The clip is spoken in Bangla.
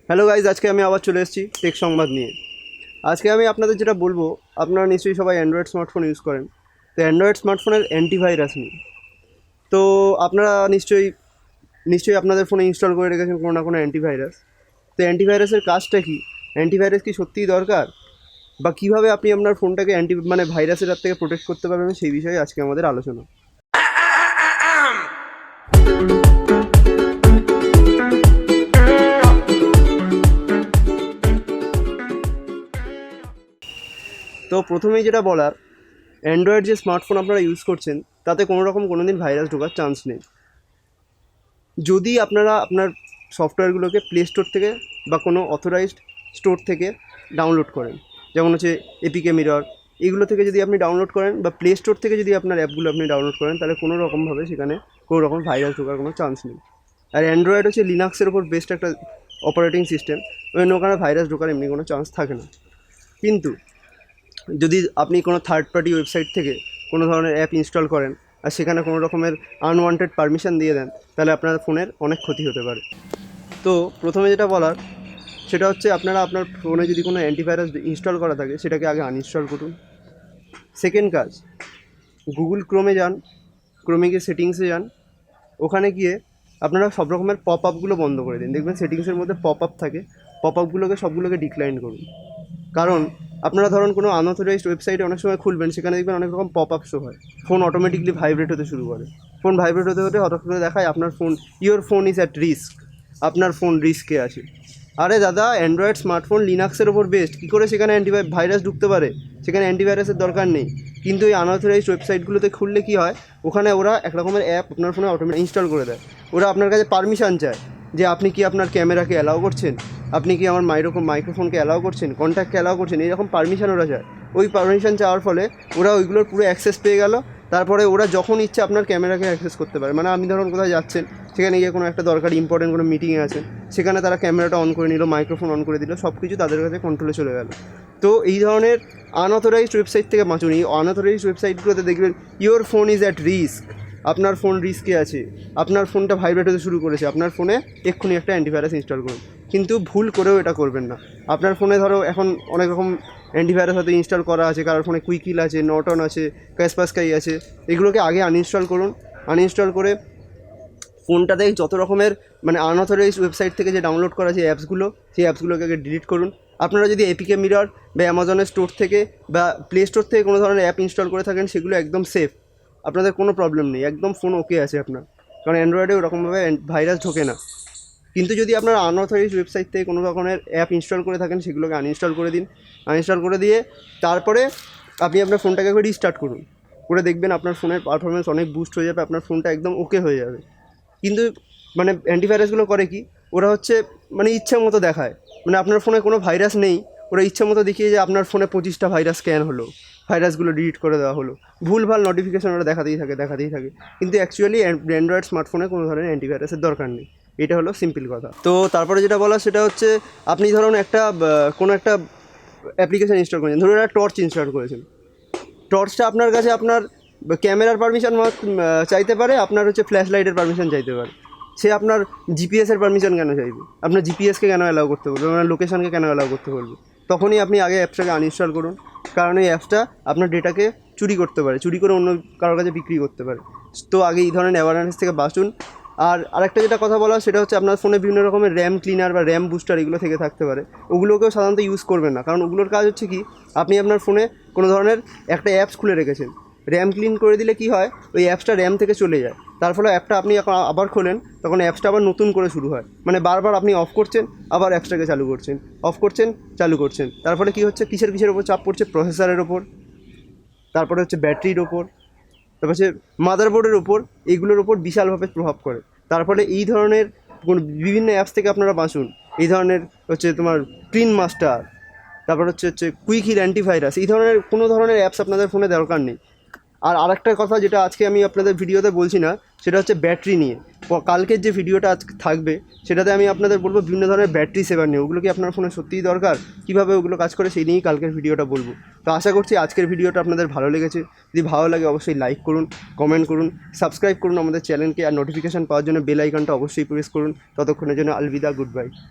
হ্যালো গাইজ, আজকে আমি আবার চলে এসেছি টেক সংবাদ নিয়ে। আজকে আমি আপনাদের যেটা বলবো, আপনারা নিশ্চয়ই সবাই অ্যান্ড্রয়েড স্মার্টফোন ইউজ করেন। তো অ্যান্ড্রয়েড স্মার্টফোনের অ্যান্টিভাইরাস নিয়ে তো আপনারা নিশ্চয়ই আপনাদের ফোনে ইনস্টল করে রেখেছেন কোনো না কোনো অ্যান্টিভাইরাস। তো অ্যান্টিভাইরাসের কাজটা কী, অ্যান্টিভাইরাস কি সত্যিই দরকার, বা কীভাবে আপনি আপনার ফোনটাকে ভাইরাসের হাত থেকে প্রোটেক্ট করতে পারবেন, সেই বিষয়ে আজকে আমাদের আলোচনা। তো প্রথমেই যেটা বলার, অ্যান্ড্রয়েড যে স্মার্টফোন আপনারা ইউজ করছেন তাতে কোনো দিন ভাইরাস ঢোকার চান্স নেই, যদি আপনারা আপনার সফটওয়্যারগুলোকে প্লে স্টোর থেকে বা কোনো অথরাইজড স্টোর থেকে ডাউনলোড করেন। যেমন হচ্ছে এপিকে মিরর, এগুলো থেকে যদি আপনি ডাউনলোড করেন বা প্লে স্টোর থেকে যদি আপনার অ্যাপগুলো আপনি ডাউনলোড করেন, তাহলে কোনো রকমভাবে সেখানে কোনো রকম ভাইরাস ঢোকার কোনো চান্স নেই। আর অ্যান্ড্রয়েড হচ্ছে লিনাক্সের ওপর বেস্ট একটা অপারেটিং সিস্টেম, ওখানে ভাইরাস ঢোকার এমনি কোনো চান্স থাকে না। কিন্তু যদি আপনি কোনো থার্ড পার্টি ওয়েবসাইট থেকে কোনো ধরনের অ্যাপ ইনস্টল করেন আর সেখানে কোনো রকমের আনওয়ান্টেড পারমিশন দিয়ে দেন, তাহলে আপনার ফোনের অনেক ক্ষতি হতে পারে। তো প্রথমে যেটা বলার সেটা হচ্ছে, আপনারা আপনার ফোনে যদি কোনো অ্যান্টিভাইরাস ইনস্টল করা থাকে সেটাকে আগে আনইনস্টল করুন। সেকেন্ড কাজ, গুগল ক্রোমে যান, ক্রোমে গিয়ে সেটিংসে যান, ওখানে গিয়ে আপনারা সব রকমের পপ আপগুলো বন্ধ করে দিন। দেখবেন সেটিংসের মধ্যে পপ আপ থাকে, পপ আপগুলোকে সবগুলোকে ডিক্লাইন করুন। কারণ আপনারা ধরুন কোনো আনঅথরাইজড ওয়েবসাইটে অনেক সময় খুলবেন, সেখানে দেখবেন অনেক রকম পপ আপ শো হয়, ফোন অটোমেটিকলি ভাইব্রেট হতে শুরু করে। ফোন ভাইব্রেট হতে হতে হঠাৎ করে দেখায় আপনার phone, your phone is at risk, আপনার ফোন রিস্কে আছে। আরে দাদা, অ্যান্ড্রয়েড স্মার্টফোন লিনাক্সের ওপর বেস্ট, কী করে সেখানে ভাইরাস ঢুকতে পারে? সেখানে অ্যান্টিভাইরাসের দরকার নেই। কিন্তু এই আনঅথরাইজড ওয়েবসাইটগুলোতে খুললে কী হয়, ওখানে ওরা এক রকমের অ্যাপ আপনার ফোনে অটোমেটিক ইনস্টল করে দেয়। ওরা আপনার কাছে পারমিশন চায় যে আপনি কি আপনার ক্যামেরাকে অ্যালাউ করছেন, আপনি কি আমার মাইক্রোফোনকে অ্যালাউ করছেন, কন্ট্যাক্টকে অ্যালাউ করছেন, এইরকম পারমিশন ওরা চায়। ওই পারমিশন চাওয়ার ফলে ওরা ওইগুলোর পুরো অ্যাক্সেস পেয়ে গেল। তারপরে ওরা যখন ইচ্ছে আপনার ক্যামেরাকে অ্যাক্সেস করতে পারে। মানে আপনি ধরুন কোথায় যাচ্ছেন, সেখানে গিয়ে কোনো একটা দরকারি ইম্পর্টেন্ট কোনো মিটিংয়ে আছেন, সেখানে তারা ক্যামেরাটা অন করে নিল, মাইক্রোফোন অন করে দিল, সব কিছু তাদের কাছে কন্ট্রোলে চলে গেল। তো এই ধরনের আনঅথরাইজড ওয়েবসাইট থেকে বাঁচুন। এই আনঅথরাইজড ওয়েবসাইটগুলোতে দেখবেন your phone is at risk, আপনার ফোন রিস্কে আছে, আপনার ফোনটা ভাইব্রেট হতে শুরু করেছে, আপনার ফোনে এক্ষুনি একটা অ্যান্টিভাইরাস ইনস্টল করুন। কিন্তু ভুল করেও এটা করবেন না। আপনার ফোনে ধরো এখন অনেক রকম অ্যান্টিভাইরাস হয়তো ইনস্টল করা আছে, কারোর ফোনে কুইকিল আছে, নর্টন আছে, কাসপাসকাই আছে, এগুলোকে আগে আনইনস্টল করুন। আনইনস্টল করে ফোনটাতে যত রকমের আনঅথরাইজড ওয়েবসাইট থেকে যে ডাউনলোড করা যে অ্যাপসগুলো, সেই অ্যাপসগুলোকে আগে ডিলিট করুন। আপনারা যদি এপিকে মিরর বা অ্যামাজনের স্টোর থেকে বা প্লে স্টোর থেকে কোনো ধরনের অ্যাপ ইনস্টল করে থাকেন, সেগুলো একদম সেফ, আপনাদের কোনো প্রবলেম নেই, একদম ফোন ওকে আছে আপনার, কারণ অ্যান্ড্রয়েডে ওরকমভাবে ভাইরাস ঢোকে না। কিন্তু যদি আপনারা আনঅথরাইজড ওয়েবসাইট থেকে কোনো রকমের অ্যাপ ইনস্টল করে থাকেন, সেগুলোকে আনইনস্টল করে দিন। আনইনস্টল করে দিয়ে তারপরে আপনি আপনার ফোনটাকে একবার রিস্টার্ট করুন, করে দেখবেন আপনার ফোনের পারফরমেন্স অনেক বুস্ট হয়ে যাবে, আপনার ফোনটা একদম ওকে হয়ে যাবে। কিন্তু অ্যান্টিভাইরাসগুলো করে কি, ওরা হচ্ছে ইচ্ছা মতো দেখায়, আপনার ফোনে কোনো ভাইরাস নেই, ওরা ইচ্ছা মতো দেখিয়ে যে আপনার ফোনে 25টা ভাইরাস স্ক্যান হলো, ভাইরাসগুলো ডিলিট করে দেওয়া হলো, ভুলভাল নোটিফিকেশন ওরা দেখাতেই থাকে। কিন্তু অ্যাকচুয়ালি অ্যান্ড্রয়েড স্মার্টফোনে কোনো ধরনের অ্যান্টিভাইরাসের দরকার নেই। এটা হলো সিম্পল কথা। তো তারপরে যেটা বলা সেটা হচ্ছে, আপনি ধরুন কোনো একটা অ্যাপ্লিকেশান ইনস্টল করেছেন, ধরুন একটা টর্চ ইনস্টল করেছেন। টর্চটা আপনার কাছে আপনার ক্যামেরার পারমিশন চাইতে পারে, আপনার হচ্ছে ফ্ল্যাশ লাইটের পারমিশন চাইতে পারে। সে আপনার জিপিএসের পারমিশন কেন চাইবে, আপনার জিপিএসকে কেন অ্যালাউ করতে বলবে, আপনার লোকেশনকে কেন অ্যালাউ করতে বলবে? তখনই আপনি আগে অ্যাপসটাকে আনইনস্টল করুন, কারণ এই অ্যাপসটা আপনার ডেটাকে চুরি করতে পারে, চুরি করে অন্য কারোর কাছে বিক্রি করতে পারে। তো আগে এই ধরনের অ্যাওয়ারনেস থেকে বাঁচুন। আর আরেকটা যেটা কথা বলা, সেটা হচ্ছে আপনার ফোনে বিভিন্ন রকমের র্যাম ক্লিনার বা র্যাম বুস্টার এগুলো থেকে থাকতে পারে, ওগুলোকেও সাধারণত ইউজ করবেন না। কারণ ওগুলোর কাজ হচ্ছে কি, আপনি আপনার ফোনে কোনো ধরনের একটা অ্যাপস খুলে রেখেছেন, র্যাম ক্লিন করে দিলে কি হয়, ওই অ্যাপসটা র্যাম থেকে চলে যায়। তার ফলে অ্যাপটা আপনি আবার খোলেন, তখন অ্যাপসটা আবার নতুন করে শুরু হয়। বারবার আপনি অফ করছেন, আবার অ্যাপসটাকে চালু করছেন, অফ করছেন, চালু করছেন। তার ফলে কী হচ্ছে, কিসের ওপর চাপ পড়ছে? প্রসেসরের ওপর, তারপরে হচ্ছে ব্যাটারির ওপর, তারপর হচ্ছে মাদারবোর্ডের ওপর, এইগুলোর ওপর বিশালভাবে প্রভাব করে। তার ফলে এই ধরনের বিভিন্ন অ্যাপস থেকে আপনারা বাঁচুন। এই ধরনের হচ্ছে তোমার প্রিন্ট মাস্টার, তারপর হচ্ছে কুইক অ্যান্টিভাইরাস, এই ধরনের কোনো ধরনের অ্যাপস আপনাদের ফোনে দরকার নেই। আর আরেকটা কথা যেটা আজকে আমি আপনাদের ভিডিওতে বলছি না, সেটা হচ্ছে ব্যাটারি নিয়ে। কালকের যে ভিডিওটা আজকে থাকবে, সেটাতে আমি আপনাদের বলবো বিভিন্ন ধরনের ব্যাটারি সেভার নিয়ে, ওগুলো কি আপনার ফোনে সত্যিই দরকার, কীভাবে ওগুলো কাজ করে, সেই নিয়েই কালকের ভিডিওটা বলবো। তো আশা করছি আজকের ভিডিওটা আপনাদের ভালো লেগেছে। যদি ভালো লাগে অবশ্যই লাইক করুন, কমেন্ট করুন, সাবস্ক্রাইব করুন আমাদের চ্যানেলকে, আর নোটিফিকেশান পাওয়ার জন্য বেল আইকনটা অবশ্যই প্রেস করুন। ততক্ষণের জন্য আলবিদা, গুড বাই।